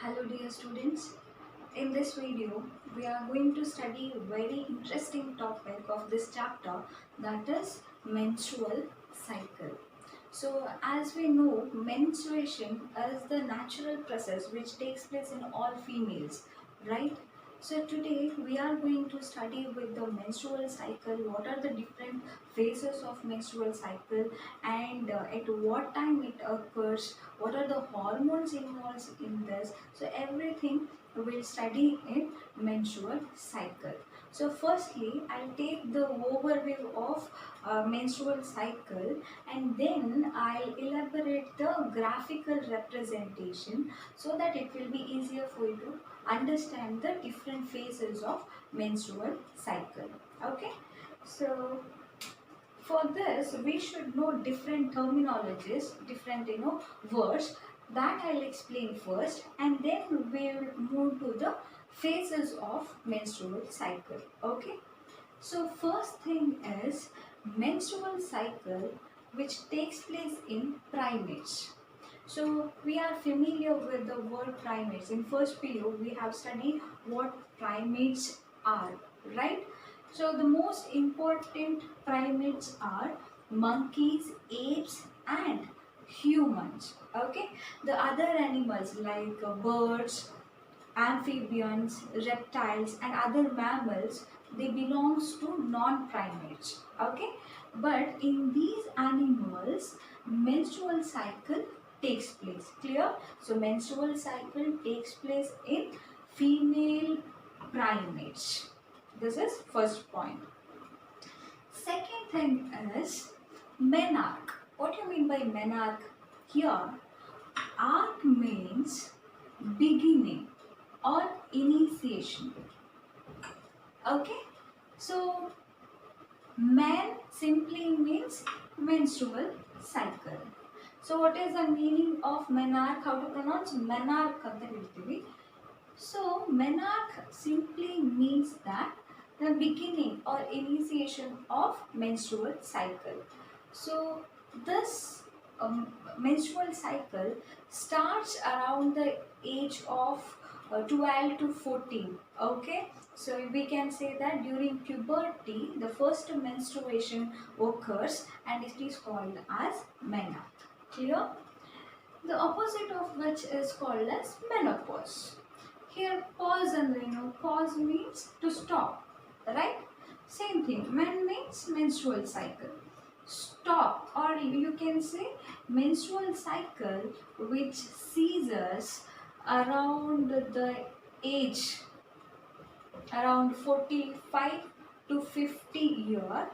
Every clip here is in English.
Hello dear students, in this video we are going to study a very interesting topic of this chapter, that is menstrual cycle. So as we know, menstruation is the natural process which takes place in all females, right? So today we are going to study with the menstrual cycle, what are the different phases of menstrual cycle, and at what time it occurs, what are the hormones involved in this. So everything we'll study in menstrual cycle. So firstly, I'll take the overview of menstrual cycle, and then I'll elaborate the graphical representation so that it will be easier for you to understand the different phases of menstrual cycle. Okay, so for this we should know different terminologies, different words that I'll explain first, and then we'll move to the phases of menstrual cycle. Okay, so first thing is menstrual cycle, which takes place in primates. So we are familiar with the word primates. In first period we have studied what primates are, right? So the most important primates are monkeys, apes and humans. Okay, the other animals like birds, amphibians, reptiles and other mammals, they belongs to non-primates. Okay, but in these animals menstrual cycle takes place. Clear? So menstrual cycle takes place in female primates. This is first point. Second thing is menarche. What do you mean by menarche? Here, arc means beginning or initiation. Okay, so man simply means menstrual cycle. So what is the meaning of menarche? How to pronounce menarche ಅಂತ ಹೇಳ್ತೀವಿ. So menarche simply means that the beginning or initiation of menstrual cycle. So this menstrual cycle starts around the age of 12 to 14. Okay, so we can say that during puberty the first menstruation occurs and it is called as menarche. Clear? The opposite of which is called as menopause. Here pause, and pause means to stop, right? Same thing, men means menstrual cycle, stop, or you can say menstrual cycle which ceases around the age around 45 to 50 year.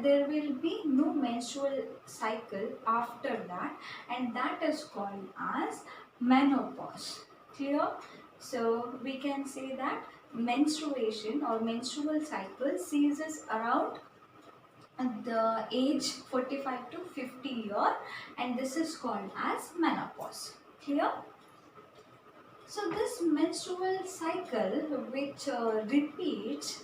There will be no menstrual cycle after that, and that is called as menopause. Clear? So we can say that menstruation or menstrual cycle ceases around the age 45 to 50 year, and this is called as menopause. Clear? So this menstrual cycle which repeats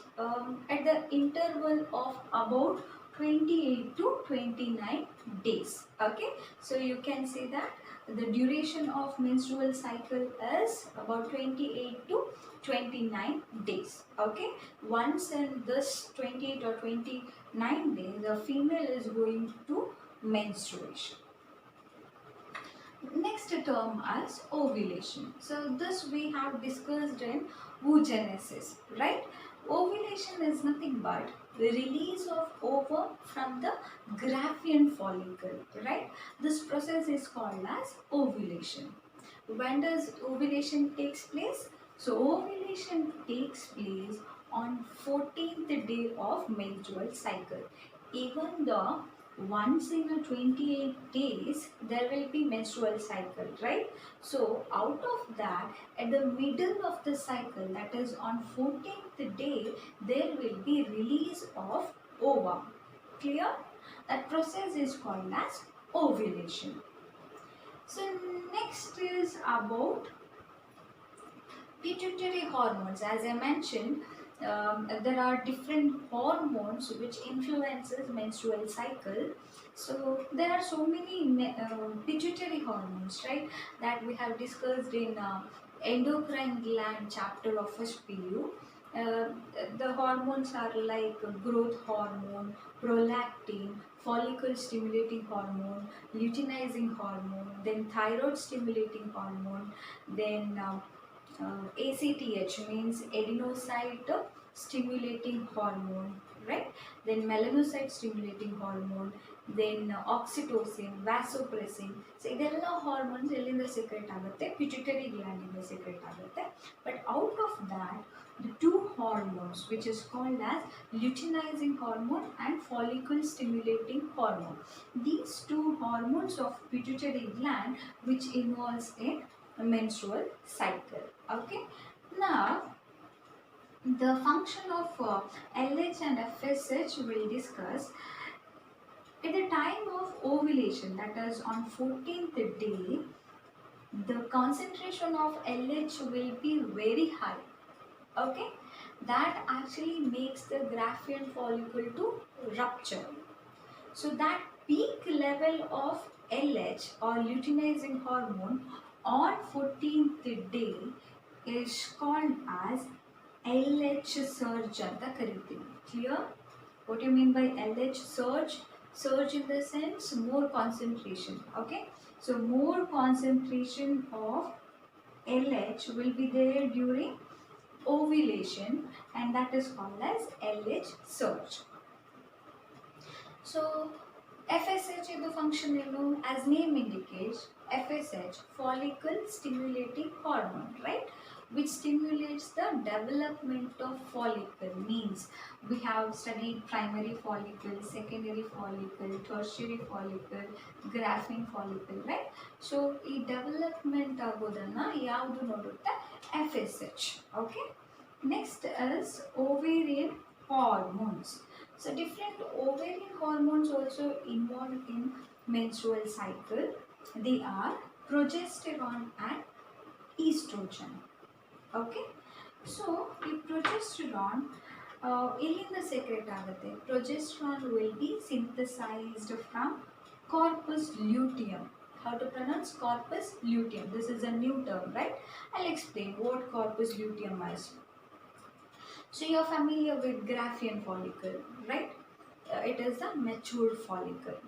at the interval of about 28 to 29 days. Okay, so you can say that the duration of menstrual cycle is about 28 to 29 days. Okay, once in this 28 or 29 days the female is going to menstruation. Next term as ovulation. So this we have discussed in oogenesis, right? Ovulation is nothing but the release of ovum from the Graafian follicle, right? This process is called as ovulation. When does ovulation takes place? So ovulation takes place on 14th day of menstrual cycle. Even though once in a 28 days there will be menstrual cycle, right? So out of that, at the middle of the cycle, that is on 14th day, there will be release of ovum. Clear? That process is called as ovulation. So next is about pituitary hormones. As I mentioned, there are different hormones which influences menstrual cycle. So there are so many pituitary hormones, right, that we have discussed in endocrine gland chapter of first PU. Uh, the hormones are like growth hormone, prolactin, follicle stimulating hormone, luteinizing hormone, then thyroid stimulating hormone, then ACTH means adenocyte stimulating hormone, right? Then melanocyte stimulating hormone, then oxytocin, vasopressin. So ಇದೆಲ್ಲ hormones ಎಲ್ಲಿಂದ secret ಆಗುತ್ತೆ, pituitary gland ಇಂದ secret ಆಗುತ್ತೆ. But out of that the two hormones which is called as luteinizing hormone and follicle stimulating hormone, these two hormones of pituitary gland which involves in menstrual cycle. Okay, now the function of LH and FSH will discuss. At the time of ovulation, that is on 14th day, the concentration of LH will be very high. Okay, that actually makes the Graafian follicle to rupture. So that peak level of LH or luteinizing hormone on 14th day is called as LH surge anta kariತೀವಿ. Clear? What do you mean by LH surge? Surge in the sense more concentration. Okay, so more concentration of LH will be there during ovulation, and that is called as LH surge. So FSH is the function as name indicates. FSH, follicle stimulating hormone, right, which stimulates the development of follicle. Means we have studied primary follicle, secondary follicle, tertiary follicle, Graafian follicle, right? So ಈ development ಆಗೋದನ್ನ ಯಾವುದು ನೋಡುತ್ತೆ, FSH. Okay, next is ovarian hormones. So different ovarian hormones also involved in menstrual cycle. They are progesterone and estrogen. Okay, so the progesterone illinda secrete agutte. Progesterone will be synthesized from corpus luteum. How to pronounce corpus luteum? This is a new term, right? I'll explain what corpus luteum is. So you're familiar with Graafian follicle, right? It is the mature follicle.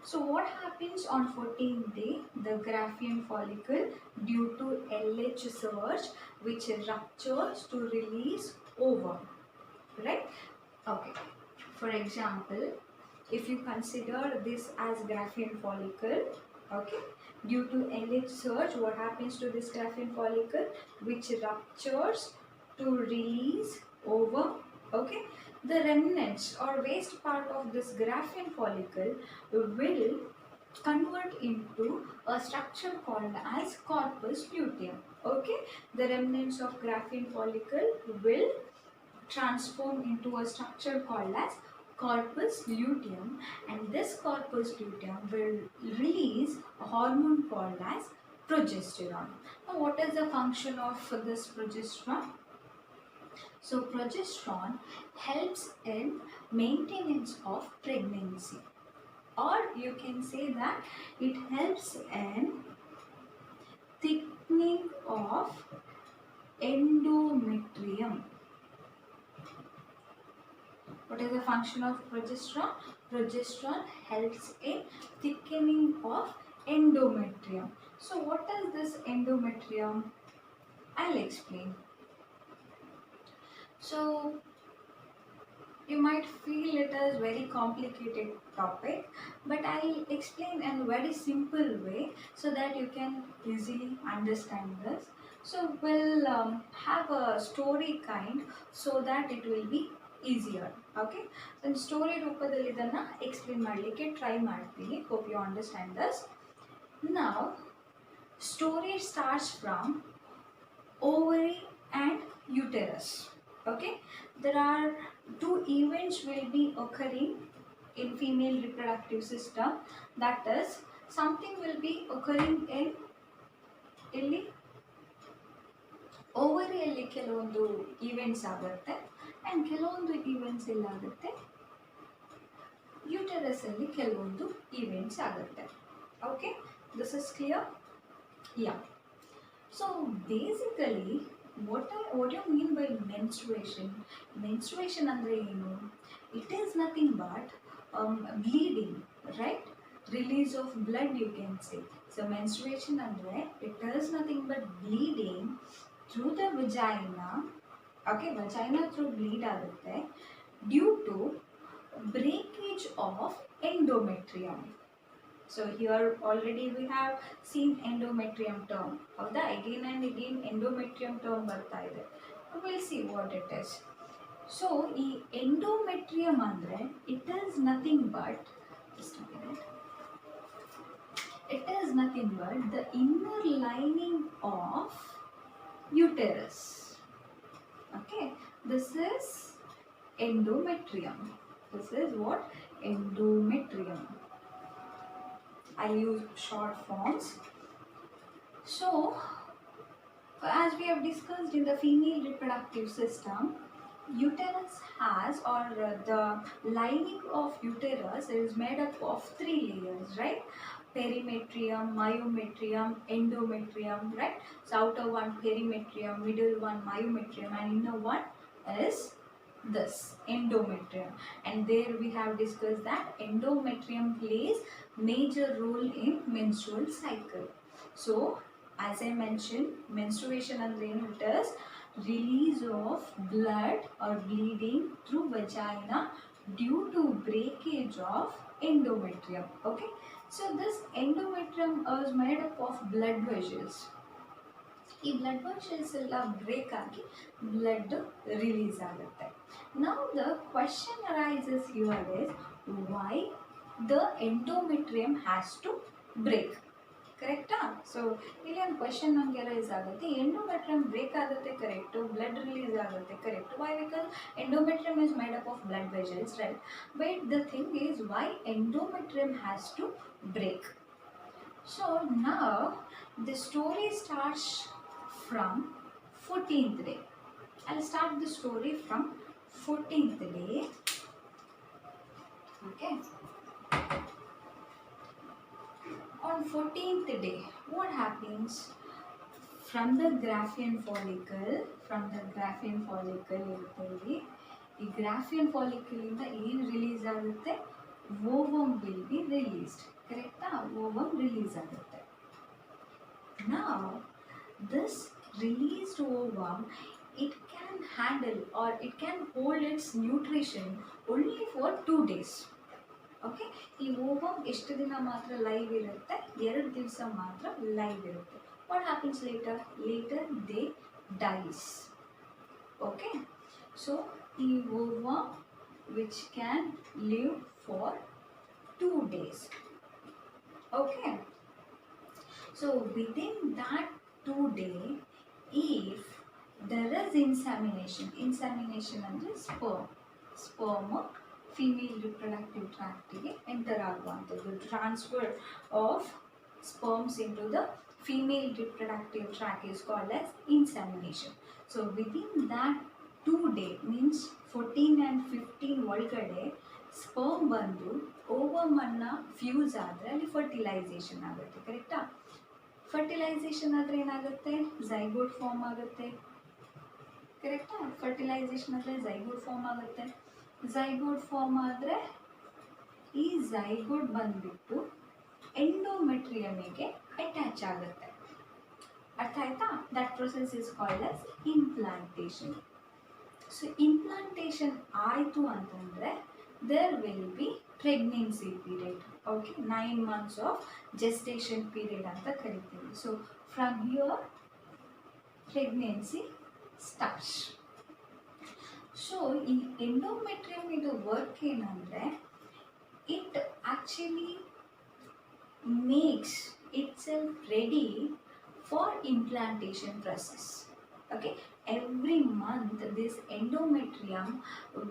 So what happens on 14th day? The Graafian follicle, due to LH surge, which ruptures to release ovum, right? Okay. For example, if you consider this as Graafian follicle, okay, due to LH surge, what happens to this Graafian follicle? Which ruptures to release ovum. Okay, the remnants or waste part of this Graafian follicle will convert into a structure called as corpus luteum. Okay, the remnants of Graafian follicle will transform into a structure called as corpus luteum, and this corpus luteum will release a hormone called as progesterone. Now what is the function of this progesterone? So progesterone helps in maintenance of pregnancy, or you can say that it helps in thickening of endometrium. What is the function of progesterone? Progesterone helps in thickening of endometrium. So what is this endometrium? I'll explain. So you might feel it as very complicated topic, but I'll explain in a very simple way so that you can easily understand this. So we'll have a story kind so that it will be easier. Okay, so story ರೂಪದಲ್ಲಿ ಇದನ್ನ explain ಮಾಡಲಿಕ್ಕೆ try ಮಾಡ್ತೀನಿ. Hope you understand this. Now story starts from ovary and uterus. Okay, there are two events will be occurring in female reproductive system. That is, something will be occurring in illi ovary alli ಕೆಲವೊಂದು events ಆಗುತ್ತೆ, and ಕೆಲವೊಂದು events ಇಲ್ಲ ಆಗುತ್ತೆ uterus alli ಕೆಲವೊಂದು events ಆಗುತ್ತೆ. Okay, this is clear? Yeah. So basically, what do you mean by menstruation? Menstruation andre ಏನು? It is nothing but bleeding, right? Release of blood, you can say. So menstruation andre it is nothing but bleeding through the vagina. Okay, vagina through bleed ಆಗುತ್ತೆ due to breakage of endometrium. So here already we have seen endometrium term. ಹೌದಾ? Again and again endometrium term ಬರ್ತಾ ಇದೆ. We'll see what it is. So ಈ endometrium ಅಂದ್ರೆ it is nothing but, just a minute, it is nothing but the inner lining of uterus. Okay, this is endometrium. This is what? Endometrium. I use short forms. So, as we have discussed in the female reproductive system, uterus has, or the lining of uterus is made up of 3 layers, right? Perimetrium, myometrium, endometrium, right? So outer one perimetrium, middle one myometrium, and inner one is this endometrium. And there we have discussed that endometrium plays major role in menstrual cycle. So as I mentioned, menstruation andre ಏನು? It is release of blood or bleeding through vagina due to breakage of endometrium. Okay, so this endometrium is made up of blood vessels. ಈ blood vessels ಎಲ್ಲ break ಆಗಿ blood release ಆಗುತ್ತೆ. Now the question arises here is why the endometrium has to break. ಕರೆಕ್ಟಾ? So ಇಲ್ಲಿ ಒಂದು question ನಮಗೆ raise ಆಗುತ್ತೆ. Endometrium break ಆಗುತ್ತೆ, ಕರೆಕ್ಟು. ಬ್ಲಡ್ ರಿಲೀಸ್ ಆಗುತ್ತೆ, correct. Why? Because endometrium is made up of blood vessels, right? But the thing is why endometrium has to break. So now the story starts from 14th day. I'll start the story from 14th day. Okay. On 14th day, what happens? From the Graafian follicle ಇರುತ್ತಲ್ಲಿ, ಈ Graafian follicle ಇಂದ ಏನು release ಆಗುತ್ತೆ? Ovum will be released. ಕರೆಕ್ಟಾ? Ovum release ಆಗುತ್ತೆ. Now this released ovum, it can handle or it can hold its nutrition only for 2 days. Okay, ಈ ovum ಎಷ್ಟು ದಿನ ಮಾತ್ರ ಲೈವ್ ಇರುತ್ತೆ? 2 ದಿವಸ ಮಾತ್ರ ಲೈವ್ ಇರುತ್ತೆ. What happens later? Later they dies. Okay, so ಈ ovum which can live for 2 days. Okay, so within that 2 day, if there is insemination ಅಂದರೆ sperm female reproductive tract ಗೆ ಎಂಟರ್ ಆಗುವಂಥದ್ದು. Transfer of sperms into the female reproductive tract is called as insemination. So within that 2 day means 14 and 15 ಒಳಗಡೆ sperm ಬಂದು ovum ಅನ್ನ fuse ಆದರೆ ಅಲ್ಲಿ fertilisation ಆಗುತ್ತೆ. ಕರೆಕ್ಟಾ? ಫರ್ಟಿಲೈಸೇಷನ್ ಆದರೆ ಏನಾಗುತ್ತೆ? ಝೈಗೋಟ್ ಫಾರ್ಮ್ ಆಗುತ್ತೆ. ಕರೆಕ್ಟಾ? ಫರ್ಟಿಲೈಸೇಷನ್ ಆದರೆ ಝೈಗೋಟ್ ಫಾರ್ಮ್ ಆಗುತ್ತೆ. ಝೈಗೋಟ್ ಫಾರ್ಮ್ ಆದರೆ ಈ ಝೈಗೋಟ್ ಬಂದ್ಬಿಟ್ಟು ಎಂಡೋಮೆಟ್ರಿಯಮಿಗೆ ಅಟ್ಯಾಚ್ ಆಗುತ್ತೆ. ಅರ್ಥ ಆಯ್ತಾ? That process is called as implantation. So implantation ಆಯಿತು ಅಂತಂದರೆ there will be pregnancy period. Okay, 9 months of gestation period ಅಂತ ಕರಿತೀವಿ. So from here pregnancy starts. So ಈ ಎಂಡೋಮೆಟ್ರಿಯಮ್ ಇದು ವರ್ಕ್ ಏನಂದರೆ it actually makes itself ready for implantation process. Okay, every month this endometrium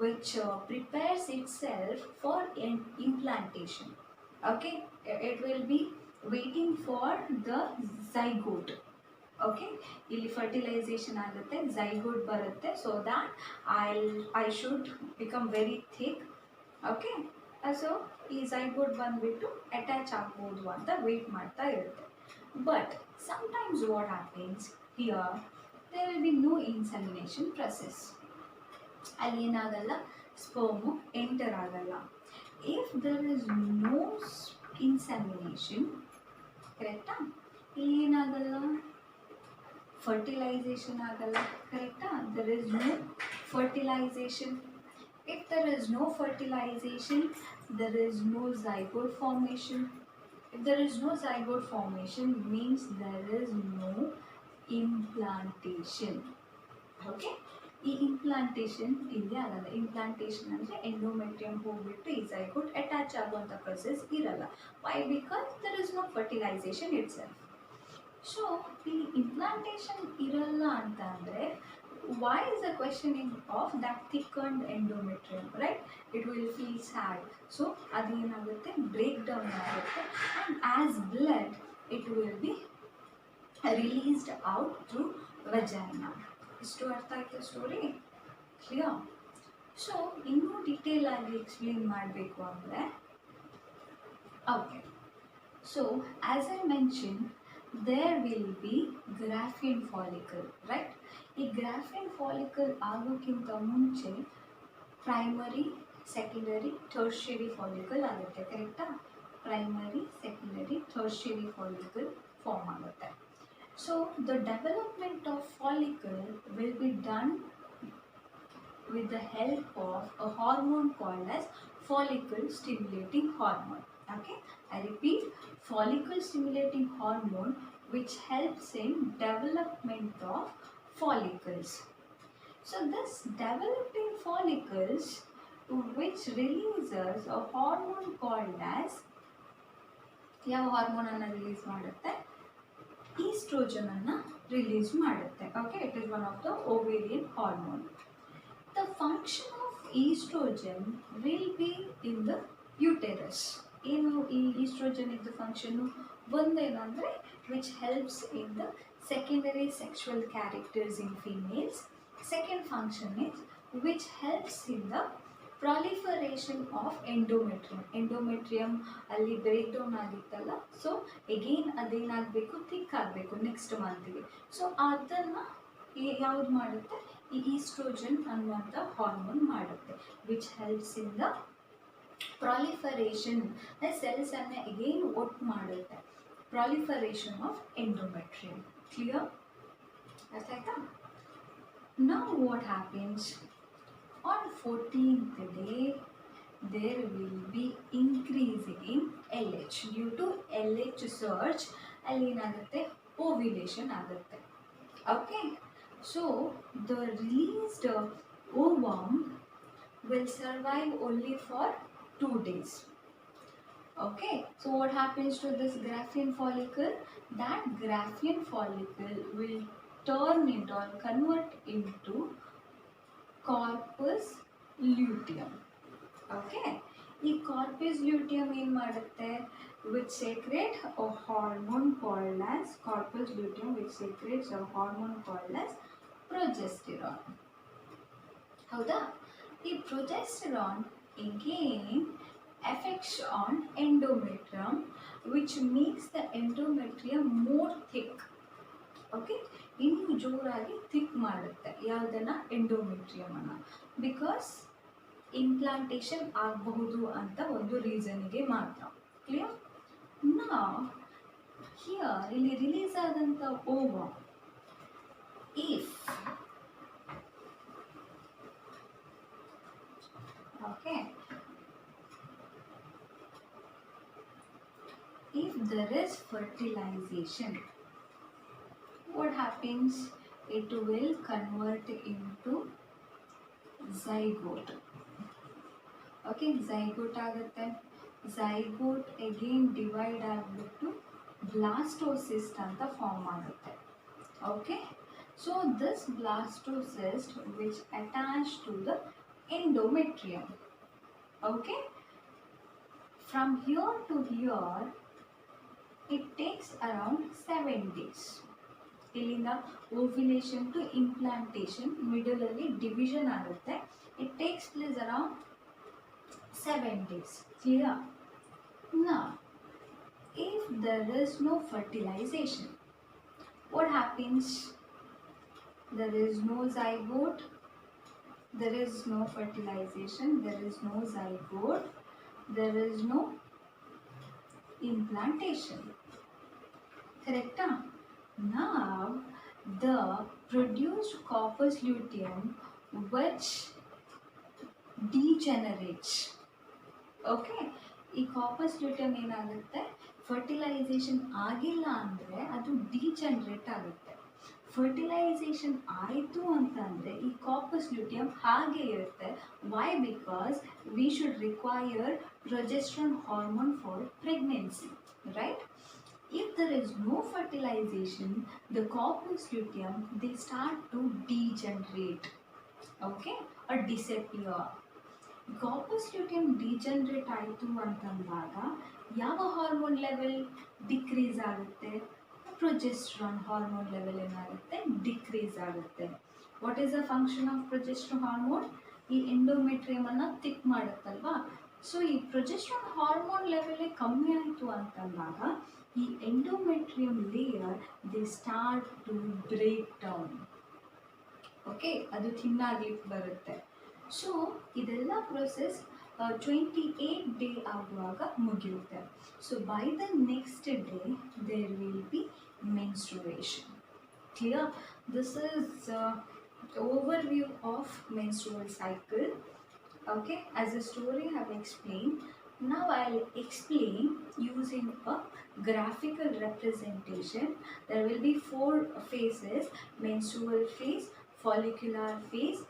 which prepares itself for an implantation. Okay, it will be waiting for the zygote. Okay, ಇಲ್ಲಿ fertilisation ಆಗುತ್ತೆ, zygote ಬರುತ್ತೆ, so that I should become very thick. Okay, so ಈ zygote ಬಂದುಬಿಟ್ಟು attach ಆಗ್ಬೋದು ಅಂತ weight ಮಾಡ್ತಾ ಇರುತ್ತೆ. But sometimes what happens here, there will be no insemination process. ಅಲ್ಲಿ ಏನಾಗಲ್ಲ, ಸ್ಪರ್ಮ್ ಎಂಟರ್ ಆಗಲ್ಲ. If there is no insemination, ಕರೆಕ್ಟಾ, ಏನಾಗಲ್ಲ, fertilization ಆಗಲ್ಲ, ಕರೆಕ್ಟಾ, there is no fertilization. If there is no fertilization, there is no zygote formation. If there is no zygote formation, means there is no implantation. Okay, ಈ implantation ಇಲ್ಲಿ ಆಗಲ್ಲ. Implantation ಅಂದರೆ endometrium ಹೋಗ್ಬಿಟ್ಟು ಈ ಝೈಗೋಟ್ ಅಟ್ಯಾಚ್ ಆಗುವಂಥ process ಇರಲ್ಲ. Why? Because there is no fertilization itself. So ಇಲ್ಲಿ implantation ಇರಲ್ಲ ಅಂತ ಅಂದರೆ why is the questioning of that thickened endometrium, right? It will feel sad. So ಅದೇನಾಗುತ್ತೆ, break down ಆಗುತ್ತೆ, and as blood it will be released out through vagina. ಇಷ್ಟು ಅರ್ಥ ಆಯ್ತು story? Clear? So ಇನ್ನೂ ಡೀಟೇಲ್ ಆಗಿ ಎಕ್ಸ್ಪ್ಲೇನ್ ಮಾಡಬೇಕು ಅಂದರೆ, okay, so as I mention, there will be Graafian follicle, right? ಈ ಗ್ರಾಫಿಯನ್ ಫಾಲಿಕಲ್ ಆಗೋಕ್ಕಿಂತ ಮುಂಚೆ ಪ್ರೈಮರಿ, ಸೆಕೆಂಡರಿ, ಟರ್ಷರಿ ಫಾಲಿಕಲ್ ಆಗುತ್ತೆ, ಕರೆಕ್ಟಾ? Primary, secondary, tertiary follicle form ಆಗುತ್ತೆ. So the development of follicle will be done with the help of a hormone called as follicle stimulating hormone. Okay, I repeat, follicle stimulating hormone, which helps in development of follicles. So this developing follicles, which releases a hormone called as, ಯಾವ hormone ಅನ್ನು release ಮಾಡುತ್ತೆ? Oestrogen ಅನ್ನು release ಮಾಡುತ್ತೆ. Okay, it is one of the ovarian hormone. The function of estrogen will be in the uterus. ಏನು ಈ oestrogen ಇದ್ದ function? ಒಂದೇನಂದರೆ which helps in the secondary sexual characters in females. Second function is which helps in the proliferation of endometrium. Endometrium ಅಲ್ಲಿ break down ಆಗಿತ್ತಲ್ಲ, so again ಅದೇನಾಗಬೇಕು, thick ಆಗಬೇಕು next ಮಂತ್ಗೆ. So ಅದನ್ನು ಯಾವ್ದು ಮಾಡುತ್ತೆ? ಈ ಈಸ್ಟ್ರೋಜನ್ ಅನ್ನುವಂಥ ಹಾರ್ಮೋನ್ ಮಾಡುತ್ತೆ, which helps in the proliferation, cells ಅನ್ನು ಎಗೇನ್ ಒಟ್ಟು ಮಾಡುತ್ತೆ, ಪ್ರಾಲಿಫರೇಷನ್ ಆಫ್ ಎಂಡೋಮೆಟ್ರಿಯಂ. ಕ್ಲಿಯರ್? ಅರ್ಥ ಆಯ್ತಾ? Now what happens? On 14th day there will be increasing in LH. Due to LH surge ಅಲ್ಲಿ ಏನಾಗುತ್ತೆ, ಓವ್ಯುಲೇಷನ್ ಆಗುತ್ತೆ. Okay, so the released ovum will survive only for 2 days. Okay, so what happens to this Graafian follicle? That Graafian follicle will turn into or convert into corpus luteum. Okay, ಈ corpus luteum ಏನು ಮಾಡುತ್ತೆ? Which secrete a hormone called as corpus luteum, which secretes a hormone called as progesterone. ಹೌದಾ? ಈ progesterone again affects on endometrium, which makes the endometrium more thick. Okay, ಇನ್ನು ಜೋರಾಗಿ thick ಮಾಡುತ್ತೆ. ಯಾವುದನ್ನು? Endometrium ಅನ್ನು. Because implantation ಆಗಬಹುದು ಅಂತ ಒಂದು ರೀಸನ್ಗೆ ಮಾತ್ರ. ಕ್ಲಿಯರ್? ನಾ ಹಿಯರ್ ಇಲ್ಲಿ ರಿಲೀಸ್ ಆದಂಥ ovum, if okay, if there is fertilization, what happens? It will convert into zygote. Okay, zygote ಆಗುತ್ತೆ. zygote again divide ಆಗಿಬಿಟ್ಟು blastocyst ಅಂತ ಫಾರ್ಮ್ ಆಗುತ್ತೆ. Okay, so this blastocyst which attach to the endometrium. Okay, from here to here it takes around 7 days. ಇಲ್ಲಿಂದ ovulation to implantation middle ಅಲ್ಲಿ division ಆಗುತ್ತೆ. It takes place around 7 days. Clear? ನಾ if there is no fertilization, what happens? There is no zygote, there is no fertilization, there is no zygote, there is no implantation. Correct? Now, the produced corpus luteum which degenerates. Okay, ಈ ಕಾಪಸ್ ಲ್ಯೂಟಿಯಂ ಏನಾಗುತ್ತೆ, fertilisation ಆಗಿಲ್ಲ ಅಂದರೆ ಅದು degenerate ಆಗುತ್ತೆ. Fertilisation ಆಯಿತು ಅಂತಂದರೆ ಈ ಕಾಪಸ್ luteum ಹಾಗೆ ಇರುತ್ತೆ. Why? Because we should require progesterone hormone for pregnancy, right? If there is no fertilization, the corpus luteum, they start to degenerate, okay, or disappear. Corpus luteum degenerate ಆಯಿತು ಅಂತಂದಾಗ ಯಾವ hormone level decrease ಆಗುತ್ತೆ? Progesterone hormone level ಏನಾಗುತ್ತೆ? Decrease ಆಗುತ್ತೆ. What is the function of progesterone hormone? ಈ endometrium ಅನ್ನು thick ಮಾಡುತ್ತಲ್ವಾ. So ಈ ಪ್ರೊಜೆಸ್ಟ್ರಾನ್ ಹಾರ್ಮೋನ್ ಲೆವೆಲ್ ಕಮ್ಮಿ ಆಯಿತು ಅಂತಂದಾಗ ಈ endometrium layer they start to break down. Okay, ಅದು ಥಿನ್ನಾಗ್ಲಿಕ್ಕೆ ಬರುತ್ತೆ. ಸೊ ಇದೆಲ್ಲ ಪ್ರೊಸೆಸ್ 28 ಡೇ ಆಗುವಾಗ ಮುಗಿಯುತ್ತೆ. So by the next day there will be menstruation. Clear? This is overview of menstrual cycle. Okay, as the story I have explained, now I'll explain using a graphical representation. There will be 4 phases: menstrual phase, follicular phase,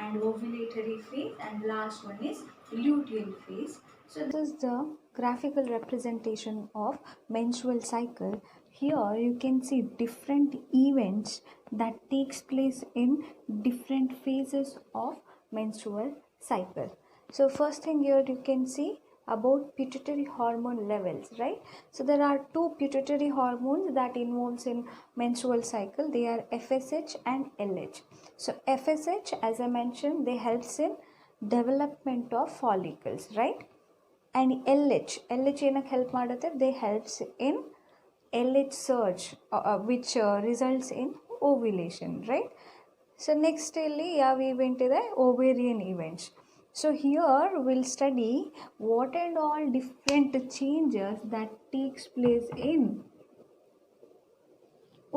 and ovulatory phase, and last one is luteal phase. So this is the graphical representation of menstrual cycle. Here you can see different events that takes place in different phases of menstrual cycle. So first thing here you can see about pituitary hormone levels, right? So there are 2 pituitary hormones that involves in menstrual cycle. They are FSH and LH. So FSH, as I mentioned, they helps in development of follicles, right? And LH ಏನಕ್ಕೆ help ಮಾಡುತ್ತೆ? They helps in LH surge, which results in ovulation, right? So next ಇಲ್ಲಿ ಯಾವ event ಇದೆ? Ovarian events. So here we'll study what and all different changes that takes place in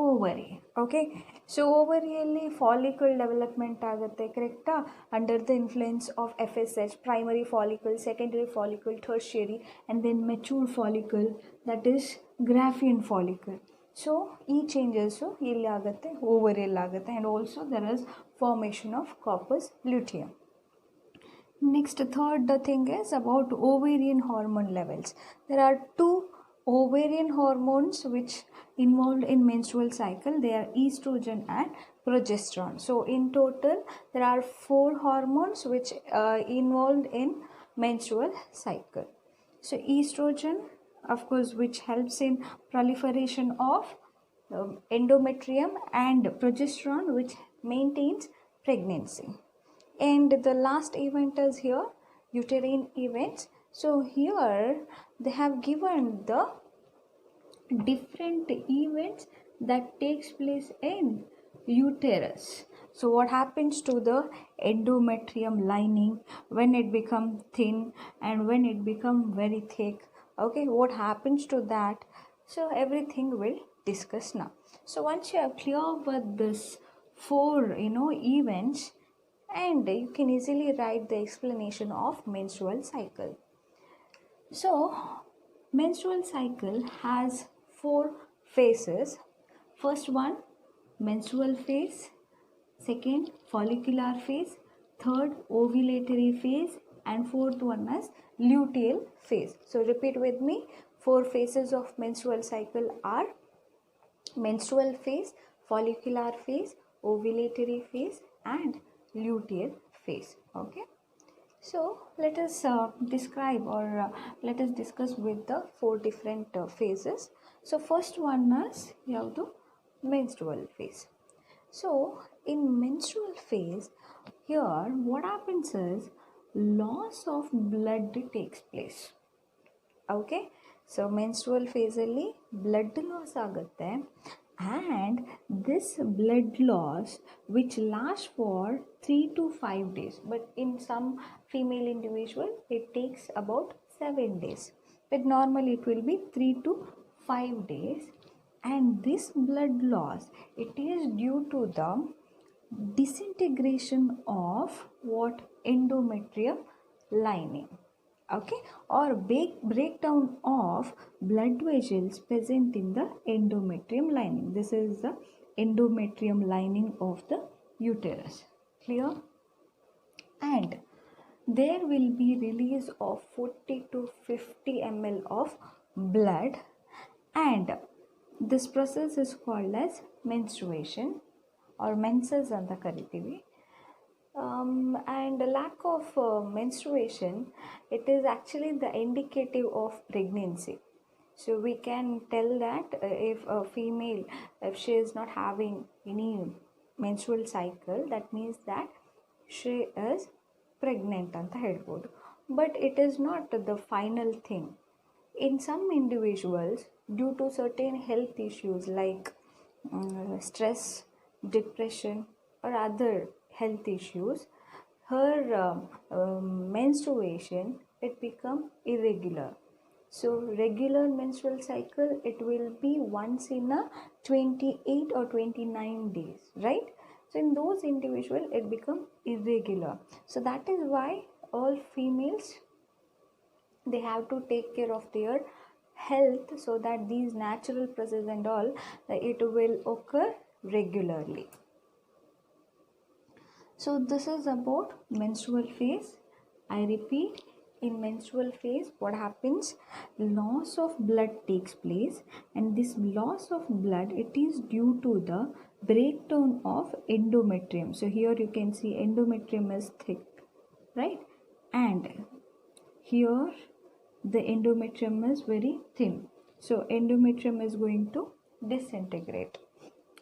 ovary. Okay, so ovariಯಲ್ಲಿ follicle development ಆಗುತ್ತೆ, ಕರೆಕ್ಟಾ? Under the influence of FSH, primary follicle, secondary follicle, tertiary, and then mature follicle, that is Graafian follicle. So ಈ changes ಇಲ್ಲಿ ಆಗುತ್ತೆ, ಓವರಿಯಲ್ಲಿ ಆಗುತ್ತೆ. And also there is formation of corpus luteum. Next, third thing is about ovarian hormone levels. There are 2 ovarian hormones which involved in menstrual cycle. They are estrogen and progesterone. So in total there are 4 hormones which involved in menstrual cycle. So estrogen, of course, which helps in proliferation of endometrium, and progesterone which maintains pregnancy. And the last event is here uterine events. So here they have given the different events that takes place in uterus. So what happens to the endometrium lining when it become thin and when it become very thick? Okay, what happens to that? So everything we'll discuss now. So once you are clear with this 4 events, and you can easily write the explanation of menstrual cycle. So menstrual cycle has 4 phases. First one, menstrual phase. Second, follicular phase. Third, ovulatory phase. And fourth one is luteal phase. So repeat with me. 4 phases of menstrual cycle are menstrual phase, follicular phase, ovulatory phase, and luteal phase. Okay, so let us describe or let us discuss with the 4 different phases. So first one is yavudu? Menstrual phase. So in menstrual phase, here what happens is loss of blood takes place. Okay, so menstrual ಫೇಸಲ್ಲಿ blood loss ಆಗುತ್ತೆ, and this blood loss which last for 3 to 5 days, but in some female individual it takes about 7 days, but normally it will be 3 to 5 days. And this blood loss, it is due to the disintegration of what? Endometrium lining, okay, or breakdown of blood vessels present in the endometrium lining. This is the endometrium lining of the uterus. Clear? And there will be release of 40 to 50 ml of blood, and this process is called as menstruation or menses anta kariತೀವಿ. And lack of menstruation, it is actually the indicative of pregnancy. So we can tell that if a female, if she is not having any menstrual cycle, that means that she is pregnant anta ಹೇಳ್ಬೋದು. But it is not the final thing. In some individuals, due to certain health issues like stress, depression or other health issues, her menstruation, it become irregular. So regular menstrual cycle, it will be once in a 28 or 29 days, right? So in those individuals, it become irregular. So that is why all females, they have to take care of their health, so that these natural processes and all, it will occur regularly. So this is about menstrual phase. I repeat, in menstrual phase what happens? Loss of blood takes place, and this loss of blood, it is due to the breakdown of endometrium. So here you can see endometrium is thick, right? And here the endometrium is very thin. So endometrium is going to disintegrate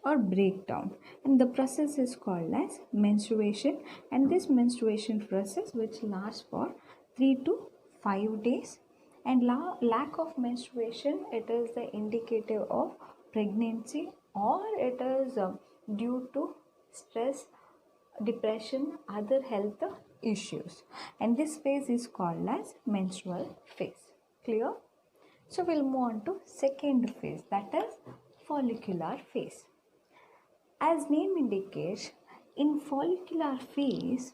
or break down, and the process is called as menstruation. And this menstruation process, which lasts for 3 to 5 days, and lack of menstruation, it is the indicative of pregnancy, or it is due to stress, depression, other health issues, and this phase is called as menstrual phase. Clear? So we'll move on to second phase, that is follicular phase. As name indicates, in follicular phase,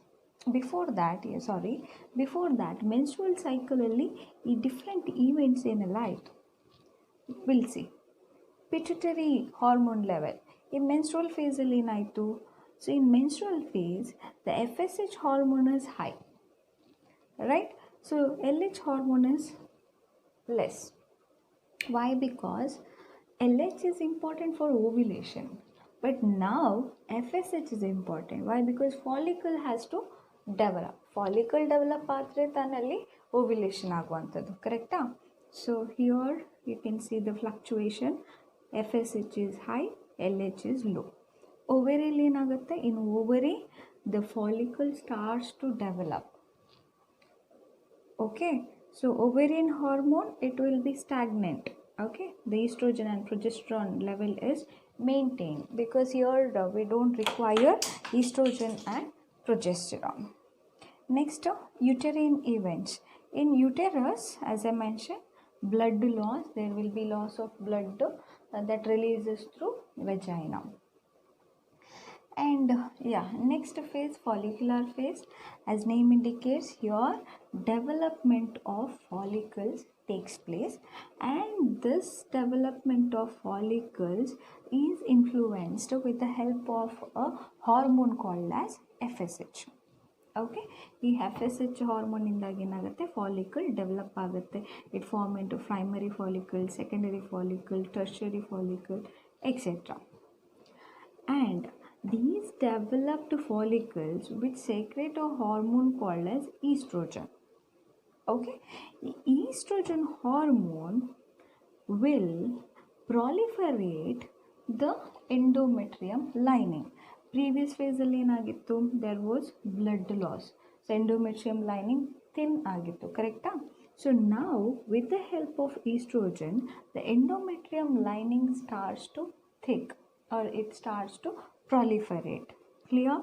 before that menstrual cycle alli ee different events ಏನಲ್ಲ ಆಯಿತು. We'll see. Pituitary hormone level in menstrual phase alli ಏನಾಯಿತು? So in menstrual phase, the FSH hormone is high, right? So LH hormone is less. Why? Because LH is important for ovulation, but now FSH is important. Why? Because follicle has to develop. Follicle develop ಆದರೆ ತಾನಲ್ಲಿ ovulation ಆಗುವಂಥದ್ದು, ಕರೆಕ್ಟಾ? So here you can see the fluctuation. FSH is high, LH is low. Ovary ಏನಾಗುತ್ತೆ? In ovary, the follicle starts to develop. Okay, so ovarian hormone, it will be stagnant. Okay, the estrogen and progesterone level is maintained, because here we don't require estrogen and progesterone. Next, uterine events. In uterus, as I mentioned, blood loss, there will be loss of blood that releases through vagina. And next phase, follicular phase. As name indicates, here development of follicles takes place, and this development of follicles is influenced with the help of a hormone called as FSH. Okay, ಈ FSH hormone ಇಂದಾಗಿ ಏನಾಗುತ್ತೆ? Follicle develop ಆಗುತ್ತೆ. It form into primary follicle, secondary follicle, tertiary follicle, etcetera. And these developed follicles which secrete a hormone called as estrogen. Okay, the estrogen hormone will proliferate the endometrium lining. Previous phase alli ಏನಾಗಿತ್ತು? There was blood loss, so endometrium lining thin ಆಗಿತ್ತು, ಕರೆಕ್ಟಾ? So now with the help of estrogen, the endometrium lining starts to thick, or it starts to proliferate. Clear?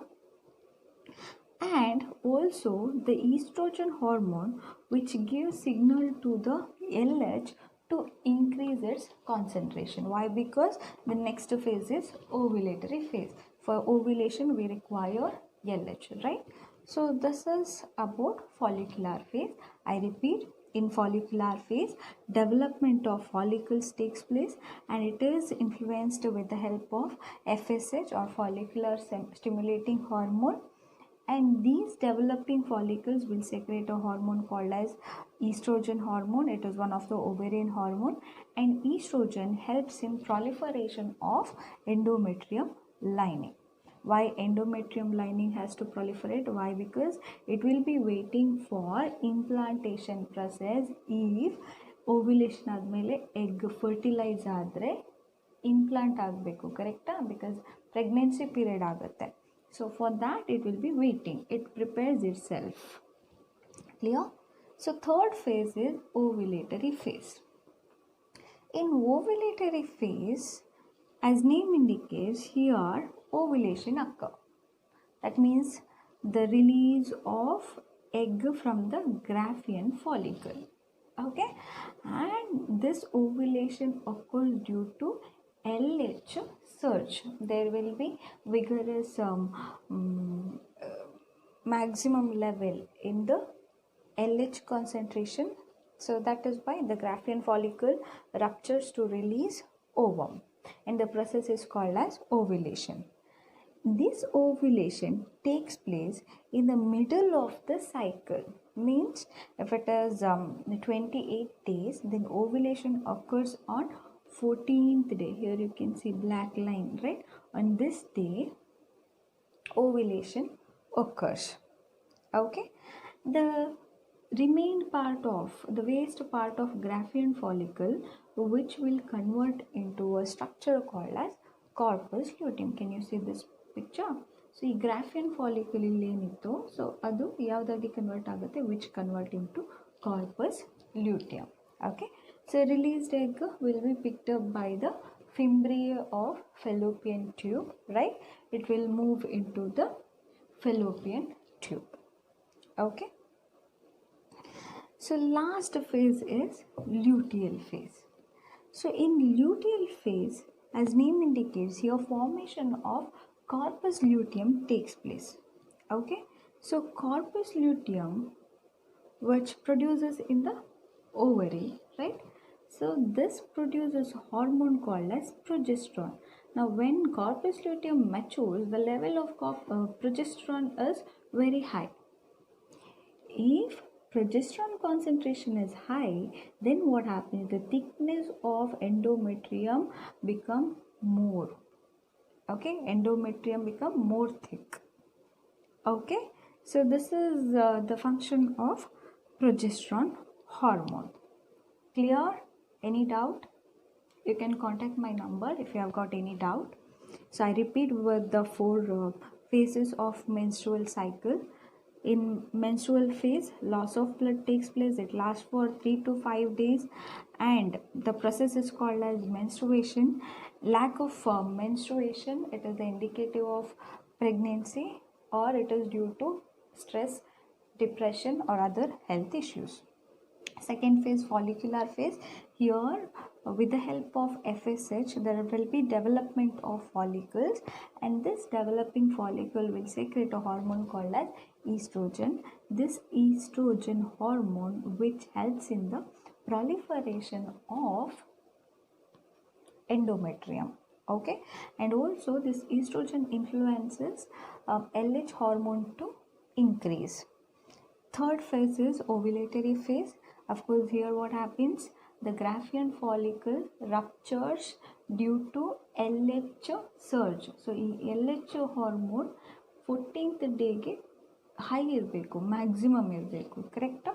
And also the estrogen hormone, which gives signal to the LH to increase its concentration. Why? Because the next phase is ovulatory phase. For ovulation we require LH, right? So this is about follicular phase. I repeat, in follicular phase, development of follicles takes place, and it is influenced with the help of FSH, or follicular stimulating hormone. And these developing follicles will secrete a hormone called as estrogen hormone. It is one of the ovarian hormone, and estrogen helps in proliferation of endometrium lining. Why endometrium lining has to proliferate? Why? Because it will be waiting for implantation process. If ovulation ಆದಮೇಲೆ egg fertilize ಆದರೆ implant ಆಗಬೇಕು, ಕರೆಕ್ಟಾ? Because pregnancy period ಆಗುತ್ತೆ. So for that it will be waiting. It prepares itself. Clear? So third phase is ovulatory phase. In ovulatory phase, as name indicates, here ovulation occur. That means the release of egg from the Graafian follicle. Okay, and this ovulation occurs due to LH surge. There will be vigorous maximum level in the LH concentration. So that is why the Graafian follicle ruptures to release ovum, and the process is called as ovulation. This ovulation takes place in the middle of the cycle. Means if it is 28 days, then ovulation occurs on 14th day. Here you can see black line, right? On this day ovulation occurs. Okay, the remained part of the waste part of Graafian follicle, which will convert into a structure called as corpus luteum. Can you see this picture? So ಈ Graafian follicle ಇಲ್ಲಿ ಏನಿತ್ತು, so ಅದು ಯಾವುದಾಗಿ convert ಆಗುತ್ತೆ, which convert into corpus luteum. Okay, so released egg will be picked up by the fimbriae of fallopian tube, right? It will move into the fallopian tube. Okay, so last phase is luteal phase. So in luteal phase, as name indicates, here formation of corpus luteum takes place. Okay, so corpus luteum, which produces in the ovary, right? So this produces hormone called as progesterone. Now when corpus luteum matures, the level of progesterone is very high. If progesterone concentration is high, then what happens? The thickness of endometrium become more. Okay, endometrium become more thick. Okay, so this is the function of progesterone hormone. Clear? Any doubt? You can contact my number if you have got any doubt. So I repeat with the four phases of menstrual cycle. In menstrual phase, loss of blood takes place. It lasts for 3 to 5 days, and the process is called as menstruation. Lack of menstruation, it is the indicative of pregnancy, or it is due to stress, depression, or other health issues. Second phase, follicular phase. Here with the help of FSH, there will be development of follicles, and this developing follicle will secrete a hormone called as estrogen. This estrogen hormone, which helps in the proliferation of endometrium. Okay, and also this estrogen influences LH hormone to increase. Third phase is ovulatory phase. Of course, here what happens? The Graafian follicle ruptures due to LH surge. So LH hormone 14th day ಗೆ high ಇರಬೇಕು, maximum ಇರಬೇಕು, correct?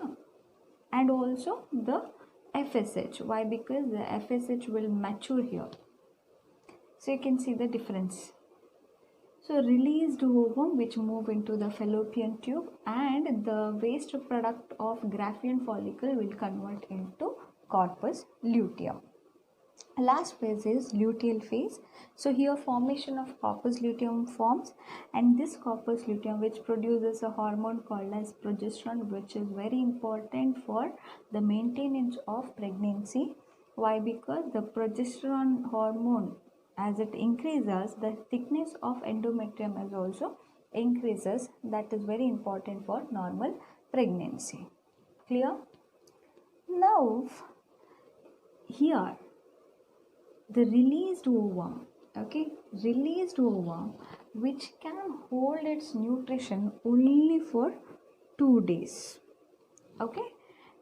And also the FSH. Why? Because the FSH will mature here. So you can see the difference. So released ovum which move into the fallopian tube, and the waste product of Graafian follicle will convert into corpus luteum. Last phase is luteal phase. So here formation of corpus luteum forms, and this corpus luteum which produces a hormone called as progesterone, which is very important for the maintenance of pregnancy. Why? Because the progesterone hormone, as it increases, the thickness of endometrium is also increases. That is very important for normal pregnancy. Clear? Now here the released ovum, okay, released ovum which can hold its nutrition only for 2 days, okay,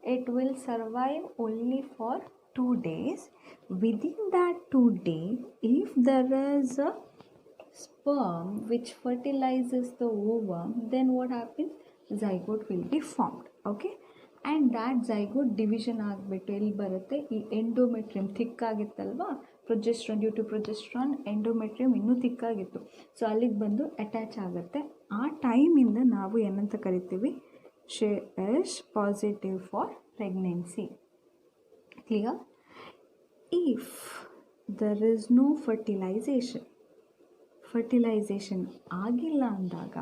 it will survive only for 2 days. Within that 2 day, if there is a sperm which fertilizes the ovum, then what happens? Zygote will be formed, okay, and that zygote division ಆಗ್ಬಿಟ್ಟು ಎಲ್ಲಿ ಬರುತ್ತೆ, ಈ endometrium thick ಆಗಿತ್ತಲ್ವಾ, progesterone, due to progesterone endometrium ಇನ್ನೂ thick ಆಗಿತ್ತು, so ಅಲ್ಲಿಗೆ ಬಂದು attach ಆಗುತ್ತೆ. ಆ ಟೈಮಿಂದ ನಾವು ಏನಂತ ಕರಿತೀವಿ? She is positive for pregnancy. Clear? If there is no fertilisation ಆಗಿಲ್ಲ ಅಂದಾಗ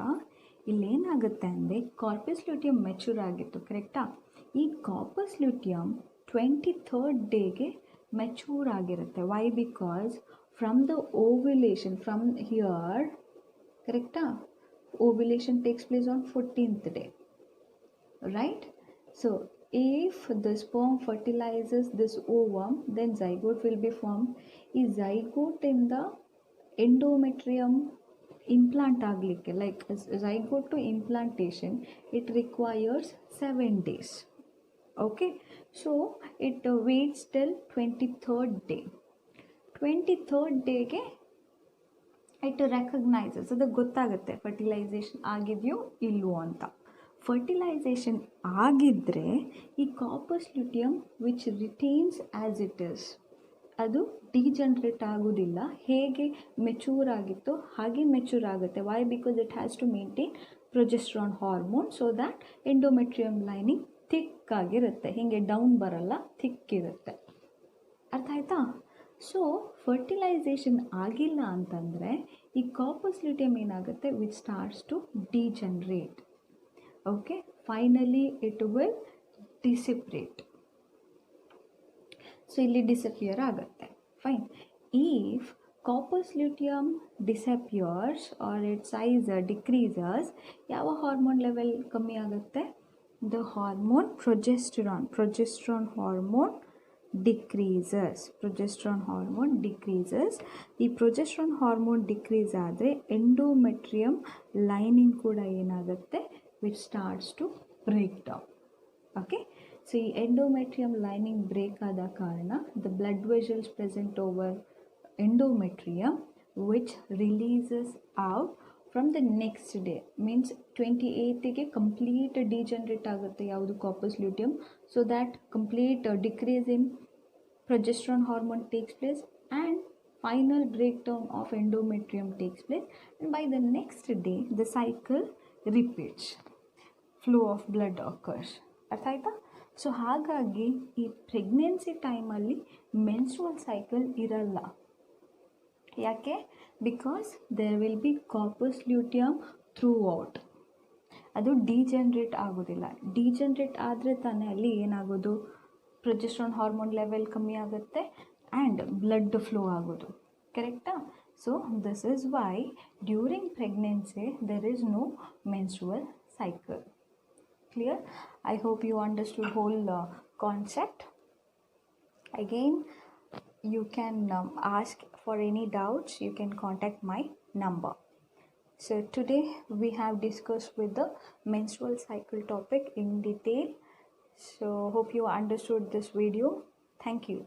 ಇಲ್ಲೇನಾಗುತ್ತೆ ಅಂದರೆ ಕಾರ್ಪಸ್ ಲ್ಯೂಟಿಯಮ್ ಮೆಚೂರ್ ಆಗಿತ್ತು, ಕರೆಕ್ಟಾ? ಈ ಕಾರ್ಪಸ್ ಲ್ಯೂಟಿಯಮ್ 23rd ಡೇಗೆ ಮೆಚೂರ್ ಆಗಿರುತ್ತೆ. Why? Because from the ovulation, from here, ಕರೆಕ್ಟಾ, ovulation takes place on 14th day, right? So if the sperm fertilizes this ovum, then zygote will be formed. ಈ zygote in the endometrium implant ಆಗಲಿಕ್ಕೆ, like zygote to implantation, it requires 7 days, okay? So it waits till 23rd day. 23rd ಡೇಗೆ it recognises, ಅದು ಗೊತ್ತಾಗುತ್ತೆ fertilisation ಆಗಿದೆಯೋ ಇಲ್ವೋ ಅಂತ. Fertilisation ಆಗಿದ್ದರೆ ಈ corpus luteum which retains as it is, ಅದು ಡಿಜನ್ರೇಟ್ ಆಗೋದಿಲ್ಲ. ಹೇಗೆ ಮೆಚೂರ್ ಆಗಿತ್ತು ಹಾಗೆ ಮೆಚೂರ್ ಆಗುತ್ತೆ. Why? Because it has to maintain progesterone hormone, so that endometrium lining thick ಆಗಿರುತ್ತೆ, ಹೀಗೆ ಡೌನ್ ಬರಲ್ಲ, ಥಿಕ್ ಇರುತ್ತೆ. ಅರ್ಥ ಆಯ್ತಾ? ಸೊ ಫರ್ಟಿಲೈಸೇಷನ್ ಆಗಿಲ್ಲ ಅಂತಂದರೆ ಈ ಕಾರ್ಪಸ್ ಲ್ಯೂಟಿಯಮ್ ಏನಾಗುತ್ತೆ, which starts to degenerate, okay, finally it will dissipate. So ಇಲ್ಲಿ ಡಿಸಪಿಯರ್ ಆಗುತ್ತೆ. Fine. If corpus luteum disappears or it size decreases, ಯಾವ ಹಾರ್ಮೋನ್ ಲೆವೆಲ್ ಕಮ್ಮಿ ಆಗುತ್ತೆ? The hormone progesterone hormone decreases. ಈ ಪ್ರೊಜೆಸ್ಟ್ರಾನ್ ಹಾರ್ಮೋನ್ ಡಿಕ್ರೀಸ್ ಆದರೆ endometrium lining ಕೂಡ ಏನಾಗುತ್ತೆ, which starts to break down, okay. So ಈ ಎಂಡೋಮೆಟ್ರಿಯಮ್ ಲೈನಿಂಗ್ ಬ್ರೇಕ್ ಆದ ಕಾರಣ the blood vessels present over endometrium which releases out from the next day, means 28ಗೆ complete degenerate ಆಗುತ್ತೆ ಯಾವುದು, corpus luteum. So that complete decrease in progesterone hormone takes place and final breakdown of endometrium takes place, and by the next day the cycle repeats, flow of blood occurs. ಅರ್ಥ ಆಯ್ತಾ? So ಹಾಗಾಗಿ ಈ pregnancy ಟೈಮಲ್ಲಿ menstrual cycle ಇರಲ್ಲ. ಯಾಕೆ? Because there will be corpus luteum throughout, ಅದು degenerate ಆಗೋದಿಲ್ಲ. Degenerate ಆದರೆ ತಾನೇ ಅಲ್ಲಿ ಏನಾಗೋದು, ಪ್ರೊಜೆಸ್ಟ್ರಾನ್ ಹಾರ್ಮೋನ್ ಲೆವೆಲ್ ಕಮ್ಮಿ ಆಗುತ್ತೆ ಆ್ಯಂಡ್ ಬ್ಲಡ್ ಫ್ಲೋ ಆಗೋದು, ಕರೆಕ್ಟಾ? So this is why during pregnancy there is no menstrual cycle. Clear? I hope you understood whole concept. Again, you can ask for any doubts, you can contact my number. So today we have discussed with the menstrual cycle topic in detail. So hope you understood this video. Thank you.